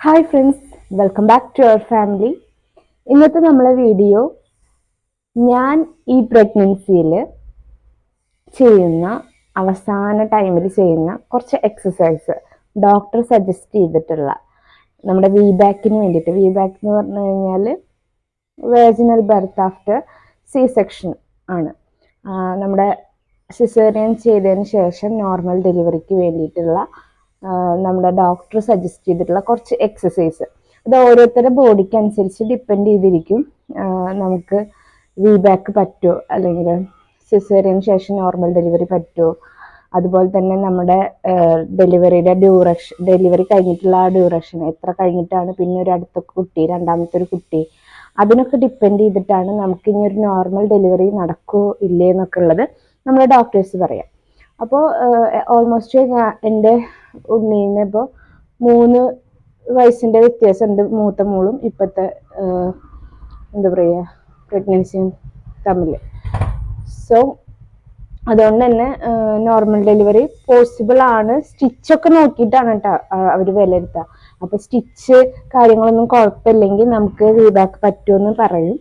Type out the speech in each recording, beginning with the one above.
Hi friends, welcome back to our family. ഇന്നത്തെ നമ്മളെ video ഞാൻ ഈ പ്രഗ്നൻസിയിൽ ചെയ്യുന്ന അവസാന ടൈമിൽ ചെയ്യുന്ന കുറച്ച് എക്സസൈസ് ഡോക്ടർ സജസ്റ്റ് ചെയ്തിട്ടുള്ള നമ്മുടെ വി ബാക്കിന് വേണ്ടിയിട്ട്. വി ബാക്ക് എന്ന് പറഞ്ഞു കഴിഞ്ഞാൽ വേജിനൽ ബർത്ത് ആഫ്റ്റർ സി സെക്ഷൻ ആണ്. നമ്മുടെ സിസേറിയൻ ചെയ്തതിന് ശേഷം നോർമൽ ഡെലിവറിക്ക് വേണ്ടിയിട്ടുള്ള നമ്മുടെ ഡോക്ടർ സജസ്റ്റ് ചെയ്തിട്ടുള്ള കുറച്ച് എക്സസൈസ്. അത് ഓരോരുത്തരുടെ ബോഡിക്ക് അനുസരിച്ച് ഡിപ്പെൻഡ് ചെയ്തിരിക്കും. നമുക്ക് വി ബാക്ക് പറ്റുമോ, അല്ലെങ്കിൽ സിസേറിയന് ശേഷം നോർമൽ ഡെലിവറി പറ്റുമോ, അതുപോലെ തന്നെ നമ്മുടെ ഡെലിവറിയുടെ ഡ്യൂറേഷൻ, ഡെലിവറി കഴിഞ്ഞിട്ടുള്ള ആ ഡ്യൂറേഷൻ എത്ര കഴിഞ്ഞിട്ടാണ് പിന്നെ ഒരു അടുത്ത കുട്ടി, രണ്ടാമത്തെ ഒരു കുട്ടി, അതിനൊക്കെ ഡിപ്പെൻഡ് ചെയ്തിട്ടാണ് നമുക്ക് ഇനി ഒരു നോർമൽ ഡെലിവറി നടക്കുമോ ഇല്ലേ എന്നൊക്കെ ഉള്ളത് നമ്മുടെ ഡോക്ടേഴ്സ് പറയാം. അപ്പോൾ ഓൾമോസ്റ്റ് എൻ്റെ ഉണ്ണീനെ ഇപ്പോൾ 3 വയസ്സിൻ്റെ വ്യത്യാസമുണ്ട് മൂത്ത മോളും ഇപ്പോഴത്തെ എന്താ പറയുക പ്രഗ്നൻസിയും തമ്മിൽ. സോ അതുകൊണ്ട് തന്നെ നോർമൽ ഡെലിവറി പോസിബിൾ ആണ്. സ്റ്റിച്ചൊക്കെ നോക്കിയിട്ടാണ് കേട്ടോ അവർ വിലയിരുത്തുക. അപ്പോൾ സ്റ്റിച്ച് കാര്യങ്ങളൊന്നും കുഴപ്പമില്ലെങ്കിൽ നമുക്ക് റീബാക്ക് പറ്റുമെന്ന് പറയും.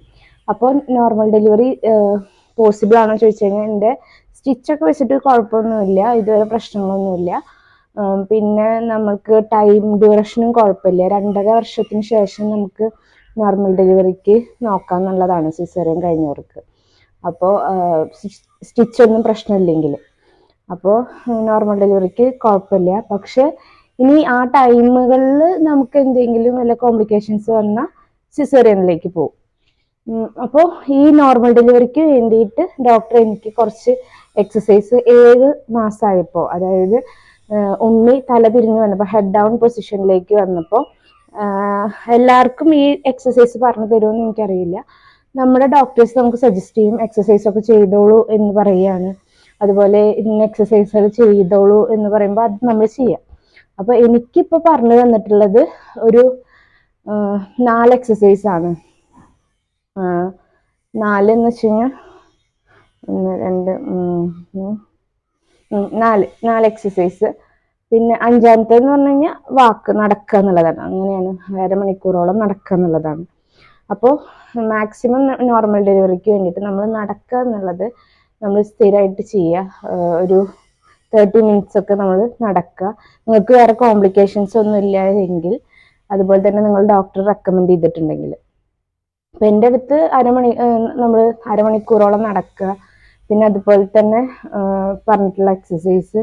അപ്പോൾ നോർമൽ ഡെലിവറി പോസിബിൾ ആണോ ചോദിച്ചു കഴിഞ്ഞാൽ എൻ്റെ സ്റ്റിച്ചൊക്കെ വെച്ചിട്ട് കുഴപ്പമൊന്നുമില്ല, ഇതുവരെ പ്രശ്നങ്ങളൊന്നുമില്ല. പിന്നെ നമുക്ക് ടൈം ഡ്യൂറേഷനും കുഴപ്പമില്ല. 2.5 വർഷത്തിന് ശേഷം നമുക്ക് നോർമൽ ഡെലിവറിക്ക് നോക്കാം എന്നുള്ളതാണ് സിസേറിയൻ കഴിഞ്ഞവർക്ക്. അപ്പോൾ സ്റ്റിച്ചൊന്നും പ്രശ്നമില്ലെങ്കിൽ അപ്പോൾ നോർമൽ ഡെലിവറിക്ക് കുഴപ്പമില്ല. പക്ഷെ ഇനി ആ ടൈമുകളിൽ നമുക്ക് എന്തെങ്കിലും വല്ല കോംപ്ലിക്കേഷൻസ് വന്നാൽ സിസേറിയനിലേക്ക് പോകും. അപ്പോൾ ഈ നോർമൽ ഡെലിവറിക്ക് വേണ്ടിയിട്ട് ഡോക്ടർ എനിക്ക് കുറച്ച് എക്സസൈസ് 7 മാസമായപ്പോൾ, അതായത് ഉണ്ണി തല തിരിഞ്ഞ് വന്നപ്പോൾ, ഹെഡ് ഡൗൺ പൊസിഷനിലേക്ക് വന്നപ്പോൾ എല്ലാവർക്കും ഈ എക്സസൈസ് പറഞ്ഞു തരുമെന്ന് എനിക്കറിയില്ല. നമ്മുടെ ഡോക്ടേഴ്സ് നമുക്ക് സജസ്റ്റ് ചെയ്യും എക്സസൈസ് ഒക്കെ ചെയ്തോളൂ എന്ന് പറയുകയാണ്. അതുപോലെ ഇന്ന എക്സസൈസുകൾ ചെയ്തോളൂ എന്ന് പറയുമ്പോൾ അത് നമ്മൾ ചെയ്യാം. അപ്പോൾ എനിക്കിപ്പോൾ പറഞ്ഞു തന്നിട്ടുള്ളത് ഒരു 4 എക്സസൈസ് ആണ്. 4 എന്ന് വെച്ച് കഴിഞ്ഞാൽ 1 2 4 എക്സസൈസ്. പിന്നെ 5ാമത്തേന്ന് പറഞ്ഞു കഴിഞ്ഞാൽ വാക്ക്, നടക്കുക എന്നുള്ളതാണ്. അങ്ങനെയാണ്, 1/2 മണിക്കൂറോളം നടക്കുക എന്നുള്ളതാണ്. അപ്പോൾ മാക്സിമം നോർമൽ ഡെലിവറിക്ക് വേണ്ടിയിട്ട് നമ്മൾ നടക്കുക എന്നുള്ളത് നമ്മൾ സ്ഥിരമായിട്ട് ചെയ്യുക. ഒരു 30 മിനിറ്റ്സ് ഒക്കെ നമ്മൾ നടക്കുക. നിങ്ങൾക്ക് വേറെ കോംപ്ലിക്കേഷൻസ് ഒന്നും ഇല്ല എങ്കിൽ, അതുപോലെ തന്നെ നിങ്ങൾ ഡോക്ടർ റെക്കമെൻഡ് ചെയ്തിട്ടുണ്ടെങ്കിൽ. അപ്പം എൻ്റെ അടുത്ത് നമ്മൾ 1/2 മണിക്കൂറോളം നടക്കുക. പിന്നെ അതുപോലെ തന്നെ പറഞ്ഞിട്ടുള്ള എക്സസൈസ്,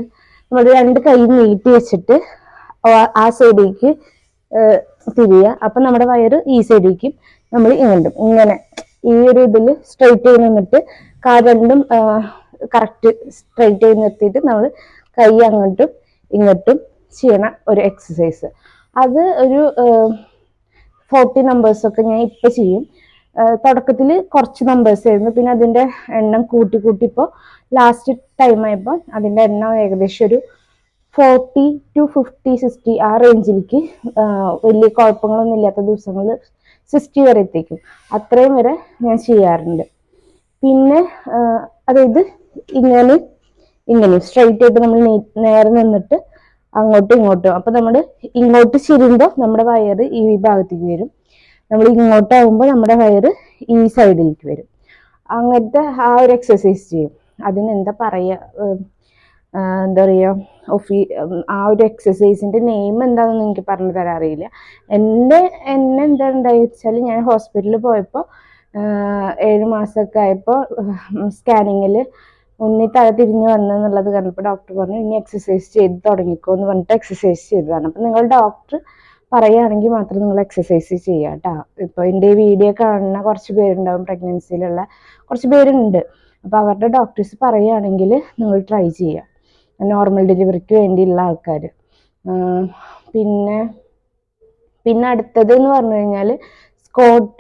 നമ്മൾ 2 കൈ നീട്ടി വെച്ചിട്ട് ആ സൈഡിലേക്ക് തിരിയുക. അപ്പം നമ്മുടെ വയറ് ഈ സൈഡിലേക്കും നമ്മൾ ഇങ്ങോട്ടും ഇങ്ങനെ ഈ ഒരു ഇതിൽ സ്ട്രെയിറ്റ് ചെയ്ത് നിന്നിട്ട് കാൽ രണ്ടും കറക്റ്റ് സ്ട്രെയിറ്റ് ചെയ്ത് നിർത്തിയിട്ട് നമ്മൾ കൈ അങ്ങോട്ടും ഇങ്ങോട്ടും ചെയ്യണ ഒരു എക്സസൈസ്. അത് ഒരു 40 നമ്പേഴ്സൊക്കെ ഞാൻ ഇപ്പം ചെയ്യും. തുടക്കത്തിൽ കുറച്ച് നമ്പേഴ്സ് ആയിരുന്നു, പിന്നെ അതിൻ്റെ എണ്ണം കൂട്ടി ഇപ്പോൾ ലാസ്റ്റ് ടൈം ആയപ്പോൾ അതിൻ്റെ എണ്ണം ഏകദേശം ഒരു 40 to 50 60 ആ റേഞ്ചിലേക്ക്, വലിയ കുഴപ്പങ്ങളൊന്നും ഇല്ലാത്ത ദിവസങ്ങളിൽ 60 വരെ എത്തിക്കും. അത്രയും വരെ ഞാൻ ചെയ്യാറുണ്ട്. പിന്നെ അതായത് ഇങ്ങനെ സ്ട്രെയിറ്റ് ആയിട്ട് നമ്മൾ നേരെ നിന്നിട്ട് അങ്ങോട്ടും ഇങ്ങോട്ടും. അപ്പം നമ്മൾ ഇങ്ങോട്ട് ചിരിയുമ്പോൾ നമ്മുടെ വയറ് ഈ ഭാഗത്തേക്ക് വരും, നമ്മൾ ഇങ്ങോട്ടാവുമ്പോൾ നമ്മുടെ വയറ് ഈ സൈഡിലേക്ക് വരും. അങ്ങനത്തെ ആ ഒരു എക്സസൈസ് ചെയ്യും. അതിനെന്താ പറയുക, എന്താ പറയുക, ആ ഒരു എക്സസൈസിൻ്റെ നെയിം എന്താണെന്ന് എനിക്ക് പറഞ്ഞു തരാൻ അറിയില്ല. എന്നെ എന്താ ഉണ്ടായി വെച്ചാൽ, ഞാൻ ഹോസ്പിറ്റലിൽ പോയപ്പോൾ 7 മാസമൊക്കെ ആയപ്പോൾ സ്കാനിങ്ങിൽ ഉണ്ണി തല തിരിഞ്ഞ് വന്നെന്നുള്ളത് കണ്ടപ്പോൾ ഡോക്ടർ പറഞ്ഞു ഇനി എക്സസൈസ് ചെയ്ത് തുടങ്ങിക്കോ എന്ന് പറഞ്ഞിട്ട് എക്സസൈസ് ചെയ്തതാണ്. അപ്പം നിങ്ങൾ ഡോക്ടർ പറയുകയാണെങ്കിൽ മാത്രം നിങ്ങൾ എക്സസൈസ് ചെയ്യുക കേട്ടോ. ഇപ്പോൾ എൻ്റെ ഈ വീഡിയോ കാണുന്ന കുറച്ച് പേരുണ്ടാവും, പ്രഗ്നൻസിയിലുള്ള കുറച്ച് പേരുണ്ട്. അപ്പോൾ അവരുടെ ഡോക്ടേഴ്സ് പറയുകയാണെങ്കിൽ നിങ്ങൾ ട്രൈ ചെയ്യുക, നോർമൽ ഡെലിവറിക്ക് വേണ്ടിയുള്ള ആൾക്കാർ. പിന്നെ അടുത്തത് എന്ന് പറഞ്ഞു കഴിഞ്ഞാൽ സ്കോട്ട്.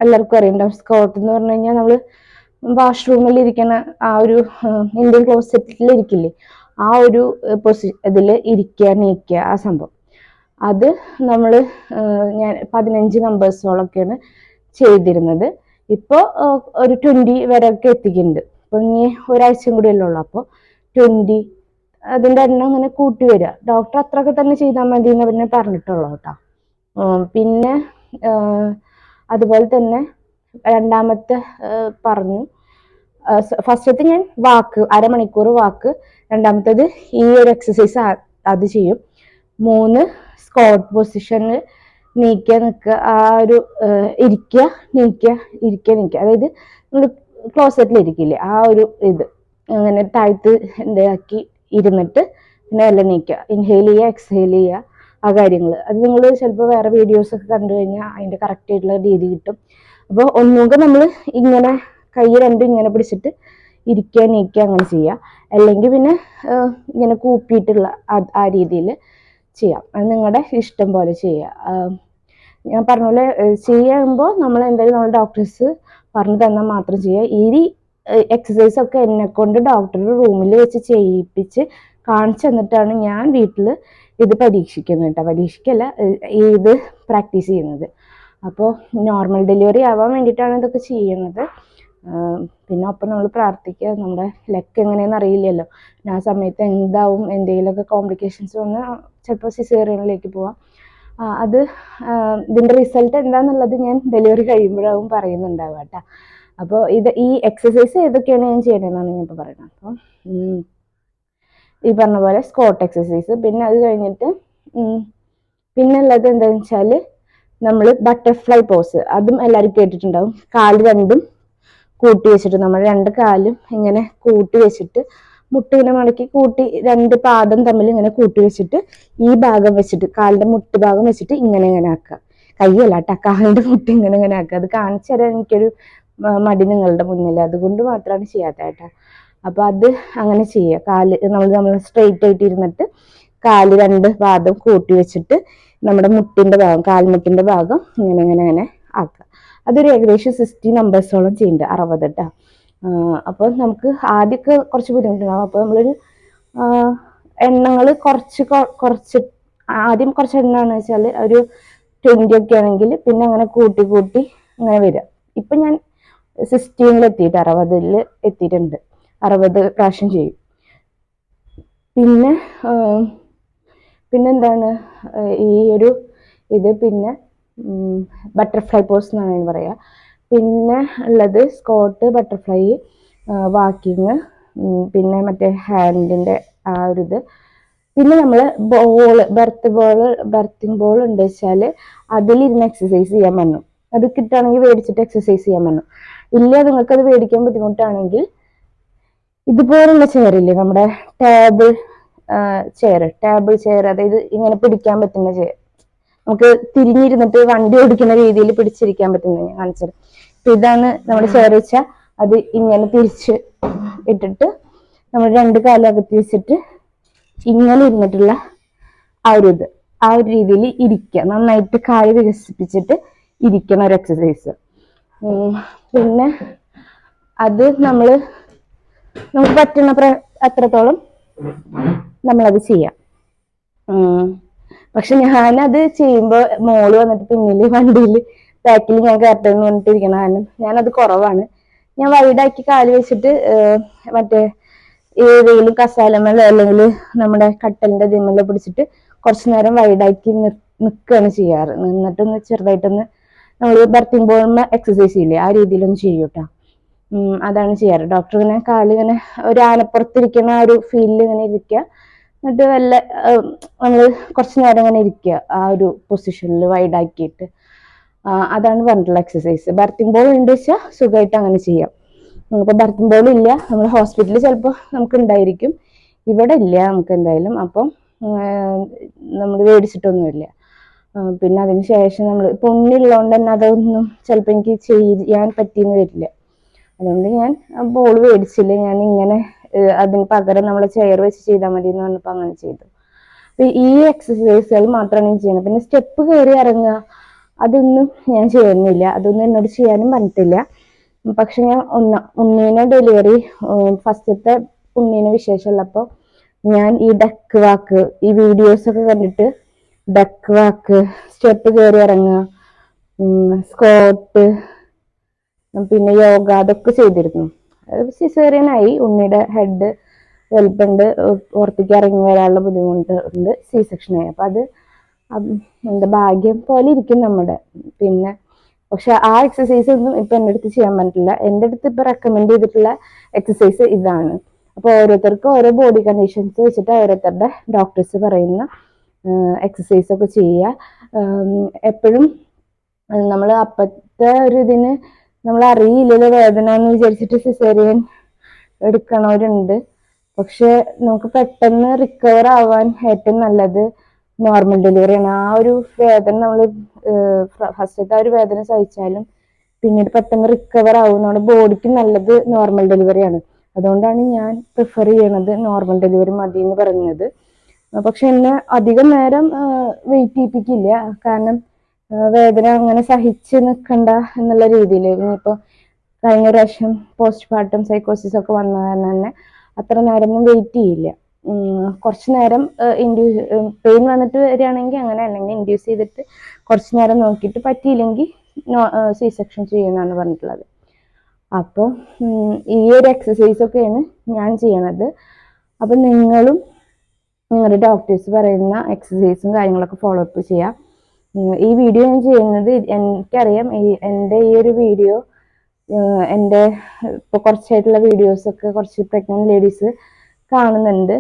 എല്ലാവർക്കും അറിയണ്ടാവും സ്കോട്ട് എന്ന് പറഞ്ഞു കഴിഞ്ഞാൽ നമ്മൾ വാഷ്റൂമിൽ ഇരിക്കുന്ന ആ ഒരു ഇന്ത്യൻ ക്ലോസറ്റിൽ ഇരിക്കില്ലേ, ആ ഒരു ഇതിൽ ഇരിക്കുക, നീക്കുക, ആ സംഭവം. അത് നമ്മൾ ഞാൻ 15 നമ്പേഴ്സോളൊക്കെയാണ് ചെയ്തിരുന്നത്. ഇപ്പോൾ ഒരു 20 വരെയൊക്കെ എത്തിക്കുന്നുണ്ട്. അപ്പോൾ ഇനി ഒരാഴ്ചയും കൂടിയല്ലേ ഉള്ളൂ. അപ്പോൾ 20 അതിൻ്റെ എണ്ണം അങ്ങനെ കൂട്ടി വരിക. ഡോക്ടർ അത്രയൊക്കെ തന്നെ ചെയ്താൽ മതി എന്ന് പിന്നെ പറഞ്ഞിട്ടുള്ളൂ കേട്ടോ. പിന്നെ അതുപോലെ തന്നെ രണ്ടാമത്തെ പറഞ്ഞു, ഫസ്റ്റത്തെ ഞാൻ വാക്ക്, അരമണിക്കൂർ വാക്ക്, രണ്ടാമത്തേത് ഈ ഒരു എക്സസൈസ് അത് ചെയ്യും. 3 സ്ക്വാട്ട് പൊസിഷനിൽ നീക്കുക നിൽക്കുക, ആ ഒരു ഇരിക്കുക നീക്കുക ഇരിക്കുക നീക്കുക, അതായത് നമ്മൾ ക്ലോസറ്റിൽ ഇരിക്കില്ലേ ആ ഒരു ഇത്, അങ്ങനെ താഴ്ത്ത് ആക്കി ഇരുന്നിട്ട് പിന്നെ എല്ലാം നീക്കുക, ഇൻഹെയിൽ ചെയ്യുക എക്സ്ഹെയിൽ ചെയ്യുക, ആ കാര്യങ്ങൾ. അത് നിങ്ങൾ ചിലപ്പോൾ വേറെ വീഡിയോസ് ഒക്കെ കണ്ടു കഴിഞ്ഞാൽ അതിൻ്റെ കറക്റ്റ് ആയിട്ടുള്ള രീതി കിട്ടും. അപ്പോൾ ഒന്നുകൂടെ നമ്മൾ ഇങ്ങനെ കൈ രണ്ടും ഇങ്ങനെ പിടിച്ചിട്ട് ഇരിക്കുക നീക്കുക അങ്ങനെ ചെയ്യുക, അല്ലെങ്കിൽ പിന്നെ ഇങ്ങനെ കൂപ്പിയിട്ടുള്ള ആ രീതിയിൽ ചെയ്യാം. അത് നിങ്ങളുടെ ഇഷ്ടം പോലെ ചെയ്യുക. ഞാൻ പറഞ്ഞ പോലെ ചെയ്യുമ്പോൾ നമ്മൾ എന്തായാലും നമ്മൾ ഡോക്ടേഴ്സ് പറഞ്ഞു തന്നാൽ മാത്രം ചെയ്യുക. ഈ എക്സസൈസ് ഒക്കെ എന്നെ കൊണ്ട് ഡോക്ടറുടെ റൂമിൽ വെച്ച് ചെയ്യിപ്പിച്ച് കാണിച്ചു തന്നിട്ടാണ് ഞാൻ വീട്ടിൽ ഇത് പരീക്ഷിക്കുന്നത് കേട്ടോ. പരീക്ഷിക്കല്ല, ഇത് പ്രാക്ടീസ് ചെയ്യുന്നത്. അപ്പോൾ നോർമൽ ഡെലിവറി ആവാൻ വേണ്ടിയിട്ടാണ് ഇതൊക്കെ ചെയ്യുന്നത്. പിന്നെ ഒപ്പം നമ്മൾ പ്രാർത്ഥിക്കുക, നമ്മുടെ ലക്ക് എങ്ങനെയെന്ന് അറിയില്ലല്ലോ, ആ സമയത്ത് എന്താവും, എന്തെങ്കിലുമൊക്കെ കോംപ്ലിക്കേഷൻസ് വന്ന് ചിലപ്പോൾ സിസേറിയനിലേക്ക് പോവാം. അത് ഇതിൻ്റെ റിസൾട്ട് എന്താണെന്നുള്ളത് ഞാൻ ഡെലിവറി കഴിയുമ്പോഴാവും പറയുന്നുണ്ടാവുക കേട്ടോ. അപ്പോൾ ഈ എക്സസൈസ് ഏതൊക്കെയാണ് ഞാൻ ചെയ്യണമെന്നാണ് ഞാൻ ഇപ്പോൾ പറയുന്നത്. അപ്പം ഈ പറഞ്ഞ പോലെ സ്ക്വാട്ട് എക്സസൈസ്, പിന്നെ അത് കഴിഞ്ഞിട്ട് പിന്നെ ഉള്ളത് എന്താണെന്ന് വെച്ചാൽ നമ്മൾ ബട്ടർഫ്ലൈ പോസ്, അതും എല്ലാവരും കേട്ടിട്ടുണ്ടാവും. കാല് രണ്ടും കൂട്ടി വെച്ചിട്ട്, നമ്മൾ 2 കാലും ഇങ്ങനെ കൂട്ടി വെച്ചിട്ട് മുട്ടിങ്ങനെ മടക്കി കൂട്ടി 2 പാദം തമ്മിൽ ഇങ്ങനെ കൂട്ടി വെച്ചിട്ട് ഈ ഭാഗം വെച്ചിട്ട് കാലിന്റെ മുട്ട് ഭാഗം വെച്ചിട്ട് ഇങ്ങനെ ഇങ്ങനെ ആക്കുക. കൈയല്ല കേട്ടോ, കാലിന്റെ മുട്ട് ഇങ്ങനെ ഇങ്ങനെ ആക്കുക. അത് കാണിച്ചു തരാൻ എനിക്കൊരു മടി നിങ്ങളുടെ മുന്നിൽ, അതുകൊണ്ട് മാത്രമാണ് ചെയ്യാത്ത കേട്ടോ. അപ്പൊ അത് അങ്ങനെ ചെയ്യുക. കാല് നമ്മൾ സ്ട്രെയിറ്റ് ആയിട്ട് ഇരുന്നിട്ട് കാല് 2 പാദം കൂട്ടി വെച്ചിട്ട് നമ്മുടെ മുട്ടിന്റെ ഭാഗം, കാൽമുട്ടിന്റെ ഭാഗം ഇങ്ങനെ ഇങ്ങനെ ഇങ്ങനെ ആക്കുക. അതൊരു ഏകദേശം 60 നമ്പേഴ്സോളം ചെയ്യുന്നുണ്ട്, 60 കേട്ടോ. അപ്പോൾ നമുക്ക് ആദ്യമൊക്കെ കുറച്ച് ബുദ്ധിമുട്ടുണ്ടാകും. അപ്പോൾ നമ്മളൊരു എണ്ണങ്ങൾ കുറച്ച് ആദ്യം കുറച്ച് എണ്ണാന്ന് വെച്ചാൽ ഒരു 20 ഒക്കെ ആണെങ്കിൽ പിന്നെ അങ്ങനെ കൂട്ടി കൂട്ടി അങ്ങനെ വരിക. ഇപ്പം ഞാൻ 16 എത്തിയിട്ട് 60 എത്തിയിട്ടുണ്ട്, 60 പ്രാവശ്യം ചെയ്യും. പിന്നെന്താണ് ഈ ഒരു ഇത്, പിന്നെ ബട്ടർഫ്ലൈ പോസ് എന്നാണ് പറയുക. പിന്നെ ഉള്ളത് സ്ക്വാട്ട്, ബട്ടർഫ്ലൈ, വാക്കിങ്, പിന്നെ മറ്റേ ഹാൻഡിൻ്റെ ആ ഒരു ഇത്. പിന്നെ നമ്മൾ ബർത്തിങ് ബോൾ ഉണ്ട് വെച്ചാൽ അതിലിരുന്ന് എക്സസൈസ് ചെയ്യാൻ പറഞ്ഞു. അത് കിട്ടുകയാണെങ്കിൽ മേടിച്ചിട്ട് എക്സസൈസ് ചെയ്യാൻ പറഞ്ഞു. ഇല്ല നിങ്ങൾക്ക് അത് മേടിക്കാൻ ബുദ്ധിമുട്ടാണെങ്കിൽ ഇതുപോലുള്ള ചെയറില്ലേ, നമ്മുടെ ടേബിൾ ചെയർ, അതായത് ഇങ്ങനെ പിടിക്കാൻ പറ്റുന്ന ചെയർ, നമുക്ക് തിരിഞ്ഞിരുന്നിട്ട് വണ്ടി ഓടിക്കുന്ന രീതിയിൽ പിടിച്ചിരിക്കാൻ പറ്റുന്ന ഞാൻ കാണിച്ചത്. അപ്പൊ ഇതാണ് നമ്മുടെ ചെയർ വെച്ചാൽ അത് ഇങ്ങനെ തിരിച്ച് ഇട്ടിട്ട് നമ്മൾ 2 കാലും അകത്തി വെച്ചിട്ട് ഇങ്ങനെ ഇരുന്നിട്ടുള്ള ആ ഒരു രീതിയിൽ ഇരിക്കുക, നന്നായിട്ട് കാല് വികസിപ്പിച്ചിട്ട് ഇരിക്കണ ഒരു എക്സസൈസ്. പിന്നെ അത് നമുക്ക് പറ്റുന്ന അത്രത്തോളം നമ്മളത് ചെയ്യാം. പക്ഷെ ഞാനത് ചെയ്യുമ്പോൾ മോള് വന്നിട്ട് പിന്നില് വണ്ടിയിൽ ബാക്കിൽ ഞാൻ കയറ്റെന്ന് പറഞ്ഞിട്ടിരിക്കണം. കാരണം ഞാനത് കുറവാണ്. ഞാൻ വൈഡാക്കി കാല് വെച്ചിട്ട് മറ്റേ ഏതെങ്കിലും കസാലമേലോ അല്ലെങ്കിൽ നമ്മുടെ കട്ടലിന്റെ ദിമ്മലോ പിടിച്ചിട്ട് കുറച്ചു നേരം വൈഡാക്കി നിൽക്കുകയാണ് ചെയ്യാറ്. നിന്നിട്ടൊന്ന് ചെറുതായിട്ടൊന്ന് നമ്മൾ ബർത്തിങ് ബോളിന് എക്സസൈസ് ചെയ്യില്ലേ, ആ രീതിയിലൊന്ന് ചെയ്യൂട്ടാ. അതാണ് ചെയ്യാറ്. ഡോക്ടർ ഇങ്ങനെ കാലിങ്ങനെ ഒരു ആനപ്പുറത്തിരിക്കുന്ന ആ ഒരു ഫീലിൽ ഇങ്ങനെ ഇരിക്കുക, എന്നിട്ട് നമ്മൾ കുറച്ചു നേരം ഇങ്ങനെ ഇരിക്കുക ആ ഒരു പൊസിഷനിൽ വൈഡാക്കിയിട്ട്. അതാണ് പറഞ്ഞിട്ടുള്ള എക്സസൈസ്. ബർത്തിങ് ബോൾ ഉണ്ട് വെച്ചാൽ സുഖമായിട്ട് അങ്ങനെ ചെയ്യാം. ഇപ്പൊ ബർത്തിങ് ബോൾ ഇല്ല, നമ്മൾ ഹോസ്പിറ്റലിൽ ചിലപ്പോൾ നമുക്ക് ഉണ്ടായിരിക്കും, ഇവിടെ ഇല്ല നമുക്ക് എന്തായാലും. അപ്പം നമ്മൾ മേടിച്ചിട്ടൊന്നുമില്ല. പിന്നെ അതിന് ശേഷം നമ്മൾ ഇപ്പൊ ഉള്ളിലുള്ളതുകൊണ്ട് തന്നെ അതൊന്നും ചിലപ്പോൾ എനിക്ക് ചെയ്യാൻ പറ്റിയെന്ന് വരില്ല. അതുകൊണ്ട് ഞാൻ ബോൾ മേടിച്ചില്ല. ഞാൻ ഇങ്ങനെ അതിന് പകരം നമ്മളെ ചെയർ വെച്ച് ചെയ്താൽ മതി എന്ന് പറഞ്ഞപ്പോൾ അങ്ങനെ ചെയ്തു. അപ്പൊ ഈ എക്സസൈസുകൾ മാത്രമാണ് ഞാൻ ചെയ്യുന്നത്. പിന്നെ സ്റ്റെപ്പ് കയറി ഇറങ്ങുക അതൊന്നും ഞാൻ ചെയ്യുന്നില്ല, അതൊന്നും എന്നോട് ചെയ്യാനും പറഞ്ഞിട്ടില്ല. പക്ഷെ ഞാൻ ഉണ്ണീനെ ഡെലിവറി ഫസ്റ്റത്തെ ഉണ്ണീനെ വിശേഷമുള്ളപ്പോൾ ഞാൻ ഈ ഡക്ക് വാക്ക്, ഈ വീഡിയോസ് ഒക്കെ കണ്ടിട്ട് ഡക്ക് വാക്ക്, സ്റ്റെപ്പ് കയറി ഇറങ്ങുക, സ്ക്വാട്ട്, പിന്നെ യോഗ, അതൊക്കെ ചെയ്തിരുന്നു. സിസേറിയനായി, ഉണ്ണിയുടെ ഹെഡ് വലുപ്പുണ്ട്, പുറത്തേക്ക് ഇറങ്ങി വരാനുള്ള ബുദ്ധിമുട്ടുണ്ട്, സി സെക്ഷനായി. അപ്പം അത് എന്താ ഭാഗ്യം പോലെ ഇരിക്കും നമ്മുടെ. പിന്നെ പക്ഷെ ആ എക്സസൈസ് ഒന്നും ഇപ്പൊ എൻ്റെ അടുത്ത് ചെയ്യാൻ പറ്റില്ല. എൻ്റെ അടുത്ത് ഇപ്പൊ റെക്കമെൻഡ് ചെയ്തിട്ടുള്ള എക്സസൈസ് ഇതാണ്. അപ്പൊ ഓരോരുത്തർക്കും ഓരോ ബോഡി കണ്ടീഷൻസ് വെച്ചിട്ട് ഓരോരുത്തരുടെ ഡോക്ടേഴ്സ് പറയുന്ന എക്സസൈസ് ഒക്കെ ചെയ്യുക. എപ്പോഴും നമ്മൾ അപ്പത്തെ ഒരു ഇതിന് നമ്മൾ അറിയില്ലല്ലോ വേദന എന്ന് വിചാരിച്ചിട്ട് സിസേറിയൻ എടുക്കണവരുണ്ട്. പക്ഷെ നമുക്ക് പെട്ടെന്ന് റിക്കവർ ആവാൻ ഏറ്റവും നല്ലത് നോർമൽ ഡെലിവറിയാണ്. ആ ഒരു വേദന നമ്മൾ ഫസ്റ്റത്തെ ആ ഒരു വേദന സഹിച്ചാലും പിന്നീട് പെട്ടെന്ന് റിക്കവർ ആവും. നമ്മുടെ ബോഡിക്ക് നല്ലത് നോർമൽ ഡെലിവറിയാണ്. അതുകൊണ്ടാണ് ഞാൻ പ്രിഫർ ചെയ്യണത് നോർമൽ ഡെലിവറി മതി എന്ന് പറയുന്നത്. പക്ഷെ എന്നെ അധികം നേരം വെയിറ്റ് ചെയ്യിപ്പിക്കില്ല. കാരണം വേദന അങ്ങനെ സഹിച്ച് നിൽക്കണ്ട എന്നുള്ള രീതിയിൽ. ഇനിയിപ്പോ കഴിഞ്ഞ പ്രാവശ്യം പോസ്റ്റ് പാർട്ടം സൈക്കോസിസ് ഒക്കെ വന്ന കാരണം തന്നെ അത്ര നേരമൊന്നും വെയിറ്റ് ചെയ്യില്ല. കുറച്ചു നേരം പെയിൻ വന്നിട്ട് വരികയാണെങ്കിൽ അങ്ങനെ, അല്ലെങ്കിൽ ഇൻഡ്യൂസ് ചെയ്തിട്ട് കുറച്ചു നേരം നോക്കിയിട്ട് പറ്റിയില്ലെങ്കിൽ സി സെക്ഷൻ ചെയ്യുന്നതാണ് പറഞ്ഞിട്ടുള്ളത്. അപ്പോൾ ഈ ഒരു എക്സസൈസ് ഒക്കെയാണ് ഞാൻ ചെയ്യണത്. അപ്പം നിങ്ങളും നിങ്ങളുടെ ഡോക്ടേഴ്സ് പറയുന്ന എക്സസൈസും കാര്യങ്ങളൊക്കെ ഫോളോ അപ്പ് ചെയ്യാം. ഈ വീഡിയോ ഞാൻ ചെയ്യുന്നത് എനിക്കറിയാം എൻ്റെ ഈ ഒരു വീഡിയോ എൻ്റെ ഇപ്പോൾ കുറച്ചായിട്ടുള്ള വീഡിയോസൊക്കെ കുറച്ച് പ്രഗ്നന്റ് ലേഡീസ് കാണുന്നുണ്ട്.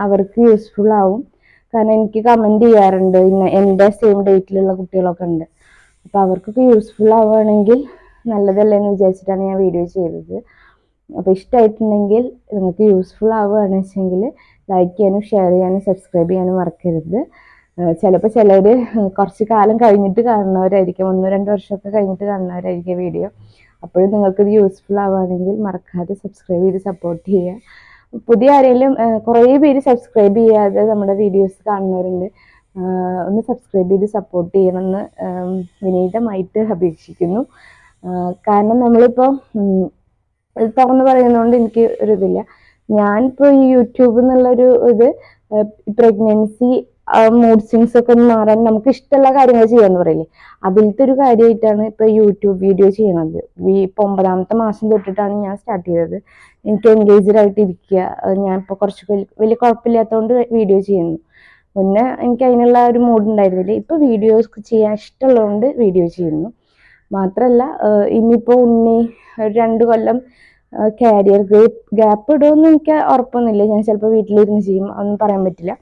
അവർക്ക് യൂസ്ഫുൾ ആവും. കാരണം എനിക്ക് കമൻറ്റ് ചെയ്യാറുണ്ട്, എൻ്റെ സെയിം ഡേറ്റിലുള്ള കുട്ടികളൊക്കെ ഉണ്ട്. അപ്പോൾ അവർക്കൊക്കെ യൂസ്ഫുൾ ആവുകയാണെങ്കിൽ നല്ലതല്ലേ എന്ന് വിചാരിച്ചിട്ടാണ് ഞാൻ വീഡിയോ ചെയ്തത്. അപ്പോൾ ഇഷ്ടമായിട്ടുണ്ടെങ്കിൽ നിങ്ങൾക്ക് യൂസ്ഫുൾ ആവുകയാണെന്ന് വെച്ചെങ്കിൽ ലൈക്ക് ചെയ്യാനും ഷെയർ ചെയ്യാനും സബ്സ്ക്രൈബ് ചെയ്യാനും മറക്കരുത്. ചിലപ്പോൾ ചിലർ കുറച്ച് കാലം കഴിഞ്ഞിട്ട് കാണുന്നവരായിരിക്കും, 1-2 വർഷമൊക്കെ കഴിഞ്ഞിട്ട് കാണുന്നവരായിരിക്കും വീഡിയോ. അപ്പോഴും നിങ്ങൾക്കിത് യൂസ്ഫുൾ ആവുകയാണെങ്കിൽ മറക്കാതെ സബ്സ്ക്രൈബ് ചെയ്ത് സപ്പോർട്ട് ചെയ്യുക. പുതിയ ആരെങ്കിലും കുറേ പേര് സബ്സ്ക്രൈബ് ചെയ്യാതെ നമ്മുടെ വീഡിയോസ് കാണുന്നവരുണ്ട്. ഒന്ന് സബ്സ്ക്രൈബ് ചെയ്ത് സപ്പോർട്ട് ചെയ്യണമെന്ന് വിനീതമായിട്ട് അപേക്ഷിക്കുന്നു. കാരണം നമ്മളിപ്പോൾ തുറന്ന് പറയുന്നതുകൊണ്ട് എനിക്ക് ഒരു ഇതില്ല. ഞാനിപ്പോൾ ഈ യൂട്യൂബ് എന്നുള്ളൊരു ഇത് പ്രഗ്നൻസി മൂഡ് സ്വിങ്സ് ഒക്കെ ഒന്ന് മാറാൻ നമുക്ക് ഇഷ്ടമുള്ള കാര്യങ്ങൾ ചെയ്യാന്ന് പറയില്ലേ, അതിലത്തെ ഒരു കാര്യമായിട്ടാണ് ഇപ്പൊ യൂട്യൂബ് വീഡിയോ ചെയ്യണത്. ഇപ്പൊ 9ാമത്തെ മാസം തൊട്ടിട്ടാണ് ഞാൻ സ്റ്റാർട്ട് ചെയ്തത്. എനിക്ക് എൻഗേജ്ഡ് ആയിട്ട് ഇരിക്കുക. ഞാൻ ഇപ്പൊ കുറച്ച് വലിയ കുഴപ്പമില്ലാത്തതുകൊണ്ട് വീഡിയോ ചെയ്യുന്നു. മുന്നേ എനിക്ക് അതിനുള്ള ഒരു മൂഡ് ഉണ്ടായിരുന്നില്ല. ഇപ്പൊ വീഡിയോസ് ചെയ്യാൻ ഇഷ്ടമുള്ളതുകൊണ്ട് വീഡിയോ ചെയ്യുന്നു. മാത്രല്ല ഇനിയിപ്പോ ഉണ്ണി 2 കൊല്ലം കാരിയർ ഗ്യാപ്പ് ഇടുമെന്ന് എനിക്ക് ഉറപ്പൊന്നുമില്ല. ഞാൻ ചിലപ്പോൾ വീട്ടിലിരുന്ന് ചെയ്യും, ഒന്നും പറയാൻ പറ്റില്ല.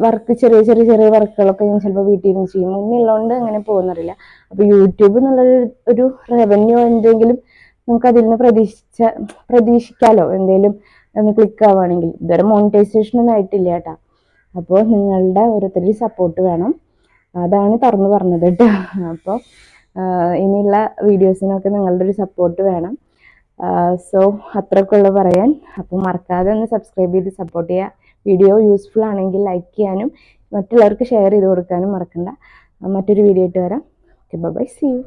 വർക്ക് ചെറിയ വർക്കുകളൊക്കെ ഞാൻ ചിലപ്പോൾ വീട്ടിൽ ഇരുന്ന് ചെയ്യും. ഉള്ളതുകൊണ്ട് അങ്ങനെ പോകുന്നറിയില്ല. അപ്പൊ യൂട്യൂബ് എന്നുള്ളൊരു ഒരു റവന്യൂ എന്തെങ്കിലും നമുക്ക് അതിൽ നിന്ന് പ്രതീക്ഷിക്കാലോ, എന്തെങ്കിലും ഒന്ന് ക്ലിക്ക് ആവുകയാണെങ്കിൽ. ഇതുവരെ മോണിറ്റൈസേഷൻ ഒന്നും ആയിട്ടില്ല കേട്ടാ. അപ്പോൾ നിങ്ങളുടെ ഓരോരുത്തരുടെയും സപ്പോർട്ട് വേണം. അതാണ് തുറന്നു പറഞ്ഞത് കേട്ടോ. അപ്പോൾ ഇനിയുള്ള വീഡിയോസിനൊക്കെ നിങ്ങളുടെ ഒരു സപ്പോർട്ട് വേണം. സോ അത്രയൊക്കെ ഉള്ളു പറയാൻ. അപ്പോൾ മറക്കാതെ ഒന്ന് സബ്സ്ക്രൈബ് ചെയ്ത് സപ്പോർട്ട് ചെയ്യുക. വീഡിയോ യൂസ്ഫുൾ ആണെങ്കിൽ ലൈക്ക് ചെയ്യാനും മറ്റുള്ളവർക്ക് ഷെയർ ചെയ്ത് കൊടുക്കാനും മറക്കണ്ട. മറ്റൊരു വീഡിയോ ആയിട്ട് വരാം. Okay, bye, see U.